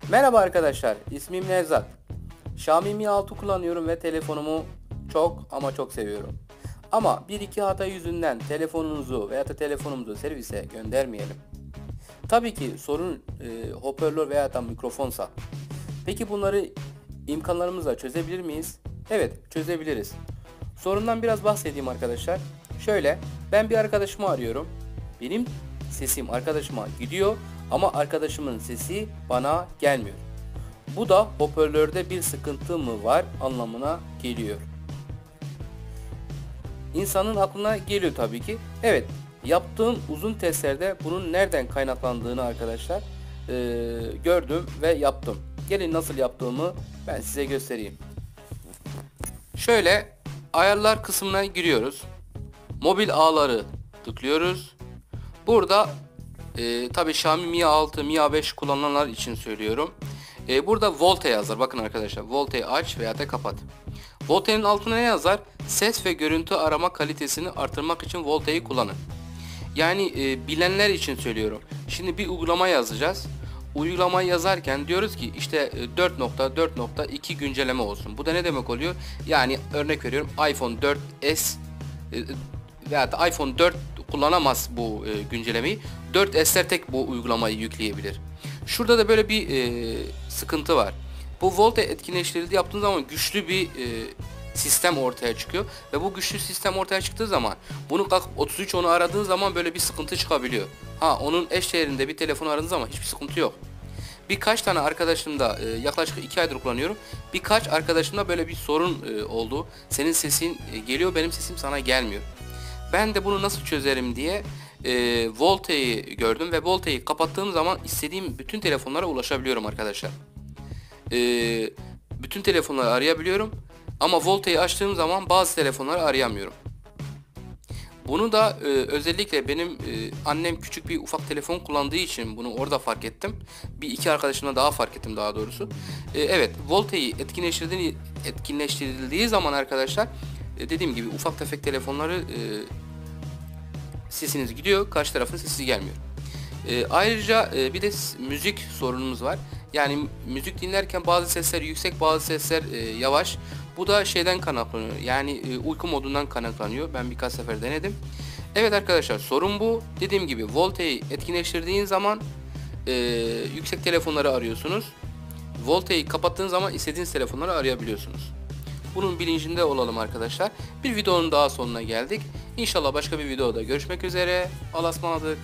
Merhaba arkadaşlar, ismim Nevzat. Xiaomi Mi 6 kullanıyorum ve telefonumu çok ama çok seviyorum. Ama bir iki hata yüzünden telefonunuzu veya da telefonumuzu servise göndermeyelim. Tabii ki sorun hoparlör veya da mikrofonsa. Peki bunları imkanlarımızla çözebilir miyiz? Evet, çözebiliriz. Sorundan biraz bahsedeyim arkadaşlar. Şöyle, ben bir arkadaşımı arıyorum. Benim sesim arkadaşıma gidiyor ama arkadaşımın sesi bana gelmiyor. Bu da hoparlörde bir sıkıntı mı var anlamına geliyor. İnsanın aklına geliyor tabii ki. Evet, yaptığım uzun testlerde bunun nereden kaynaklandığını arkadaşlar gördüm ve yaptım. Gelin nasıl yaptığımı ben size göstereyim. Şöyle ayarlar kısmına giriyoruz. Mobil ağları tıklıyoruz. Burada tabii Xiaomi Mi 6, Mi A5 kullananlar için söylüyorum. Burada Volte yazar. Bakın arkadaşlar, Volte'yi aç veya da kapat. Volte'nin altına ne yazar? Ses ve görüntü arama kalitesini artırmak için Volte'yi kullanın. Yani bilenler için söylüyorum. Şimdi bir uygulama yazacağız. Uygulamayı yazarken diyoruz ki işte 4.4.2 güncelleme olsun. Bu da ne demek oluyor? Yani örnek veriyorum, iPhone 4S veya da iPhone 4 kullanamaz bu güncellemeyi. 4S'ler tek bu uygulamayı yükleyebilir. Şurada da böyle bir sıkıntı var. Bu Volte etkinleştirildi yaptığın zaman güçlü bir sistem ortaya çıkıyor ve bu güçlü sistem ortaya çıktığı zaman bunu kalkıp 33 onu aradığın zaman böyle bir sıkıntı çıkabiliyor. Ha, onun eş değerinde bir telefonu aradığın zaman hiçbir sıkıntı yok. Birkaç tane arkadaşımda yaklaşık 2 aydır kullanıyorum. Birkaç arkadaşımda böyle bir sorun oldu. Senin sesin geliyor, benim sesim sana gelmiyor. Ben de bunu nasıl çözerim diye Volte'yi gördüm ve Volte'yi kapattığım zaman istediğim bütün telefonlara ulaşabiliyorum arkadaşlar. E, Bütün telefonları arayabiliyorum ama Volte'yi açtığım zaman bazı telefonları arayamıyorum. Bunu da özellikle benim annem küçük bir ufak telefon kullandığı için bunu orada fark ettim. Bir iki arkadaşımla daha fark ettim daha doğrusu. Evet, Volte'yi etkinleştirildiği zaman arkadaşlar dediğim gibi ufak tefek telefonları sesiniz gidiyor, karşı tarafın sesi gelmiyor. Ayrıca bir de müzik sorunumuz var. Yani müzik dinlerken bazı sesler yüksek, bazı sesler yavaş. Bu da şeyden kaynaklanıyor. Yani uyku modundan kaynaklanıyor. Ben birkaç sefer denedim. Evet arkadaşlar, sorun bu. Dediğim gibi Volte'yi etkinleştirdiğin zaman yüksek telefonları arıyorsunuz. Volte'yi kapattığın zaman istediğiniz telefonları arayabiliyorsunuz. Bunun bilincinde olalım arkadaşlar. Bir videonun daha sonuna geldik. İnşallah başka bir videoda görüşmek üzere. Allah'a ısmarladık.